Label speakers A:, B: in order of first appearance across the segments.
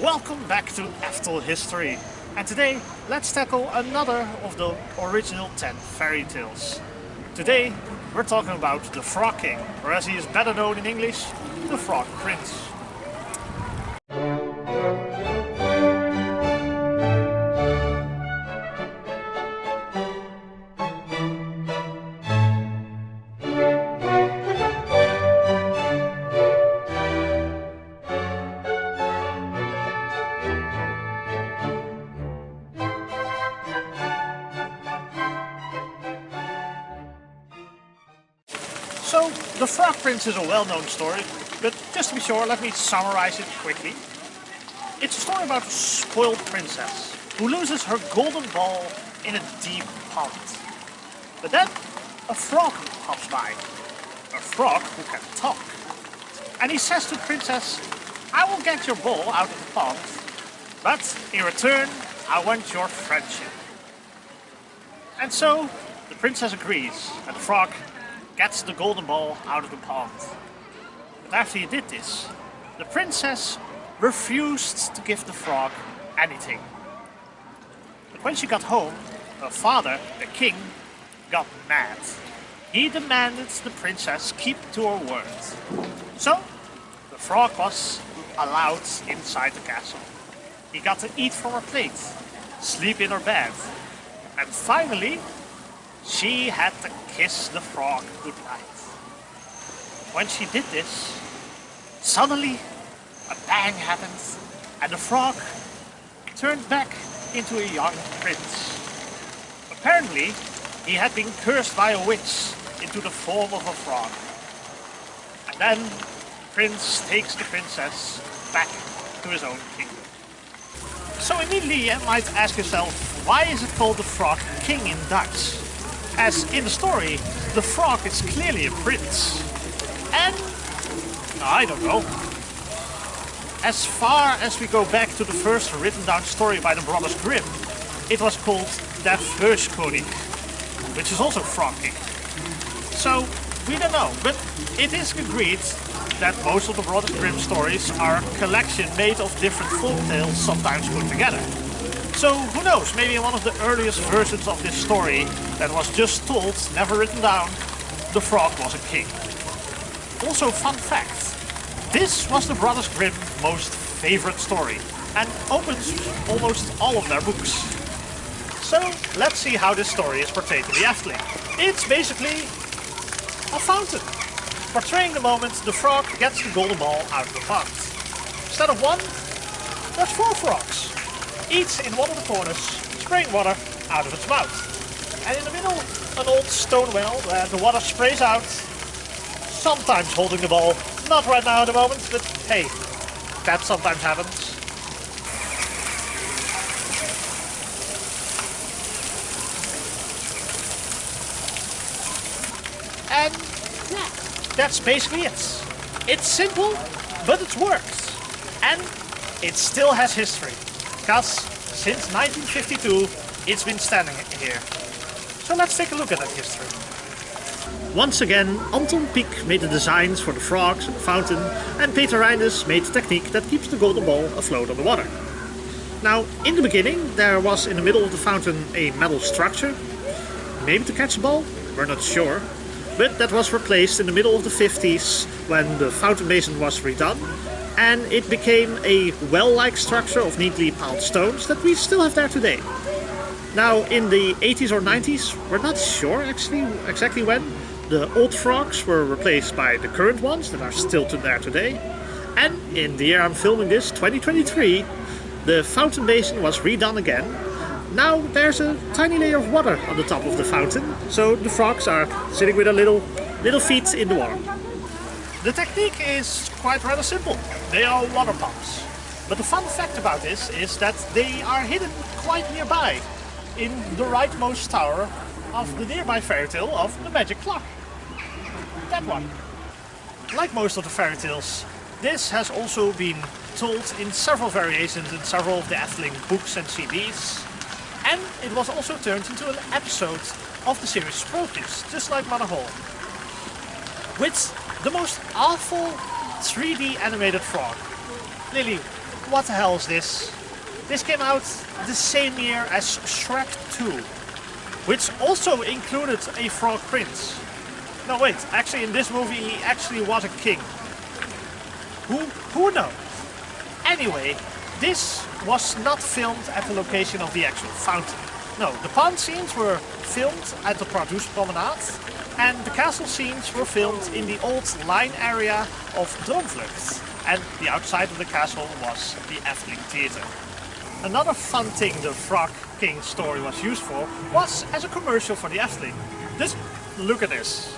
A: Welcome back to EftelHistory, and today let's tackle another of the original 10 fairy tales. Today we're talking about the Frog King, or as he is better known in English, the Frog Prince. So, the Frog Prince is a well-known story, but just to be sure, let me summarize it quickly. It's a story about a spoiled princess who loses her golden ball in a deep pond. But then, a frog pops by. A frog who can talk. And he says to the princess, "I will get your ball out of the pond, but in return, I want your friendship." And so, the princess agrees, and the frog gets the golden ball out of the pond. But after he did this, the princess refused to give the frog anything. But when she got home, her father, the king, got mad. He demanded the princess keep to her word. So, the frog was allowed inside the castle. He got to eat from her plate, sleep in her bed, and finally, she had to kiss the frog goodnight. When she did this, suddenly a bang happened and the frog turned back into a young prince. Apparently, he had been cursed by a witch into the form of a frog. And then the prince takes the princess back to his own kingdom. So immediately you might ask yourself, why is it called the Frog King in Dutch? As in the story, the frog is clearly a prince. And I don't know. As far as we go back to the first written down story by the Brothers Grimm, it was called Der Feuskoning, which is also Frog King. So, we don't know, but it is agreed that most of the Brothers Grimm stories are a collection made of different folk tales, sometimes put together. So, who knows, maybe in one of the earliest versions of this story that was just told, never written down, the frog was a king. Also, fun fact, this was the Brothers Grimm's most favorite story and opens almost all of their books. So, let's see how this story is portrayed in the Efteling. It's basically a fountain, portraying the moment the frog gets the golden ball out of the pond. Instead of one, there's 4 frogs. Each in one of the corners, spraying water out of its mouth. And in the middle, an old stone well where the water sprays out, sometimes holding the ball. Not right now at the moment, but hey, that sometimes happens. And yeah, that's basically it. It's simple, but it works. And it still has history. Because since 1952, it's been standing here. So let's take a look at that history. Once again, Anton Pieck made the designs for the frogs and the fountain, and Peter Reinders made the technique that keeps the golden ball afloat on the water. Now, in the beginning, there was in the middle of the fountain a metal structure, maybe to catch a ball, we're not sure, but that was replaced in the middle of the 50s when the fountain basin was redone. And it became a well-like structure of neatly piled stones that we still have there today. Now, in the 80s or 90s, we're not sure actually exactly when, the old frogs were replaced by the current ones that are still there today. And in the year I'm filming this, 2023, the fountain basin was redone again. Now there's a tiny layer of water on the top of the fountain, so the frogs are sitting with their little feet in the water. The technique is quite rather simple. They are water pumps. But the fun fact about this is that they are hidden quite nearby in the rightmost tower of the nearby fairy tale of the magic clock. That one. Like most of the fairy tales, this has also been told in several variations in several of the Efteling books and CDs. And it was also turned into an episode of the series Sprookjes, just like Mother Hall. With the most awful 3D animated frog. Lily, what the hell is this? This came out the same year as Shrek 2, which also included a frog prince. No wait, actually in this movie he actually was a king. Who knows? Anyway, this was not filmed at the location of the actual fountain. No, the pond scenes were filmed at the Produce Promenade, and the castle scenes were filmed in the old line area of Droomvlucht, and the outside of the castle was the Efteling Theatre. Another fun thing the Frog King story was used for was as a commercial for the Efteling. Just look at this.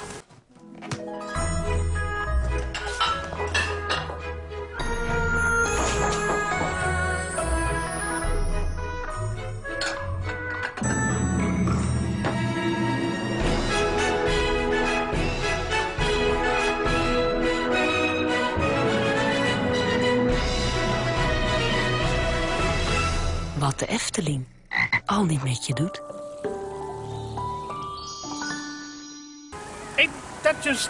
B: Wat de Efteling al niet met je doet.
A: Ain't that just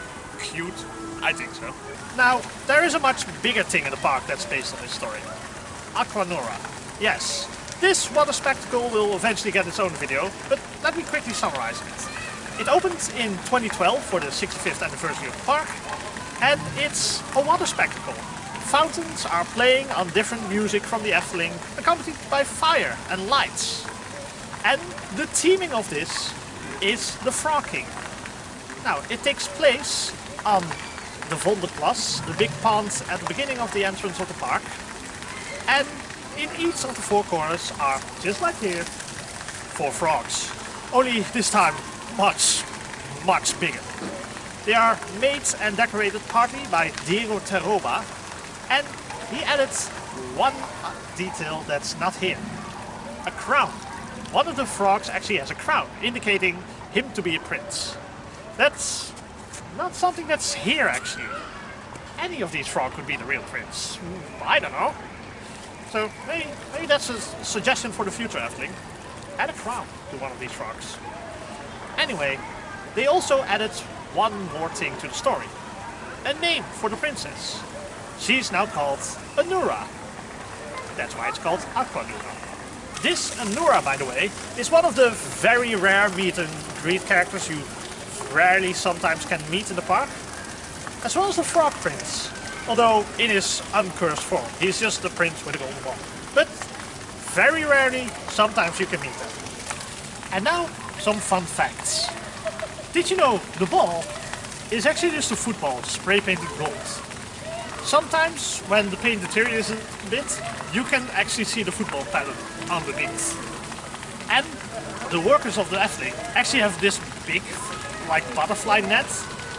A: cute? I think so. Now, there is a much bigger thing in the park that's based on this story. Aquanura. Yes, this water spectacle will eventually get its own video, but let me quickly summarize it. It opened in 2012 for the 65th anniversary of the park, and it's a water spectacle. Fountains are playing on different music from the Efteling, accompanied by fire and lights. And the theming of this is the Frog King. Now, it takes place on the Vonderplas, the big pond at the beginning of the entrance of the park. And in each of the four corners are, just like here, 4 frogs. Only this time much, much bigger. They are made and decorated partly by Diego Terroba, and he added one detail that's not here. A crown. One of the frogs actually has a crown, indicating him to be a prince. That's not something that's here actually. Any of these frogs could be the real prince. I don't know. So maybe that's a suggestion for the future Efteling. Add a crown to one of these frogs. Anyway, they also added one more thing to the story. A name for the princess. She's now called Anura. That's why it's called Aquanura. This Anura, by the way, is one of the very rare meet and greet characters you rarely sometimes can meet in the park. As well as the Frog Prince. Although in his uncursed form. He's just the prince with a golden ball. But very rarely, sometimes you can meet them. And now, some fun facts. Did you know the ball is actually just a football spray painted gold? Sometimes, when the paint deteriorates a bit, you can actually see the football pattern underneath. And the workers of the Efteling actually have this big, like butterfly net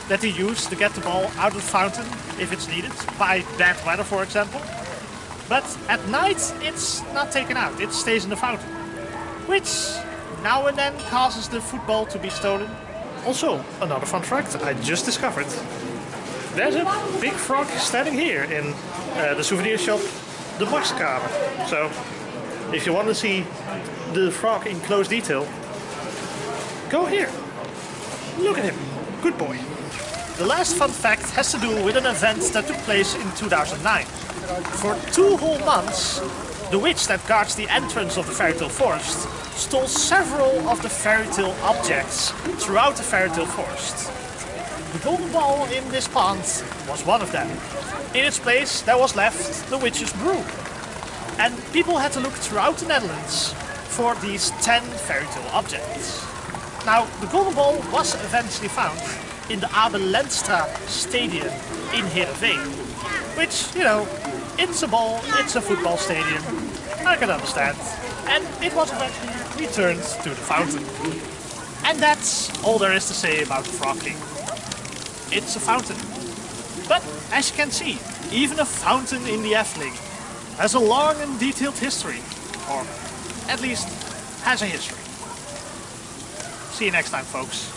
A: that they use to get the ball out of the fountain if it's needed, by bad weather for example. But at night it's not taken out, it stays in the fountain. Which now and then causes the football to be stolen. Also, another fun fact I just discovered. There's a big frog standing here in the souvenir shop, the Boxkamer. So, if you want to see the frog in close detail, go here. Look at him. Good boy. The last fun fact has to do with an event that took place in 2009. For 2 whole months, the witch that guards the entrance of the Fairytale Forest stole several of the fairytale objects throughout the Fairytale Forest. The golden ball in this pond was one of them. In its place there was left the witch's broom. And people had to look throughout the Netherlands for these 10 fairytale objects. Now, the golden ball was eventually found in the Abel Lenstra Stadium in Heerenveen. Which, you know, it's a ball, it's a football stadium, I can understand. And it was eventually returned to the fountain. And that's all there is to say about the Frog King. It's a fountain. But, as you can see, even a fountain in the Efteling has a long and detailed history. Or, at least, has a history. See you next time, folks.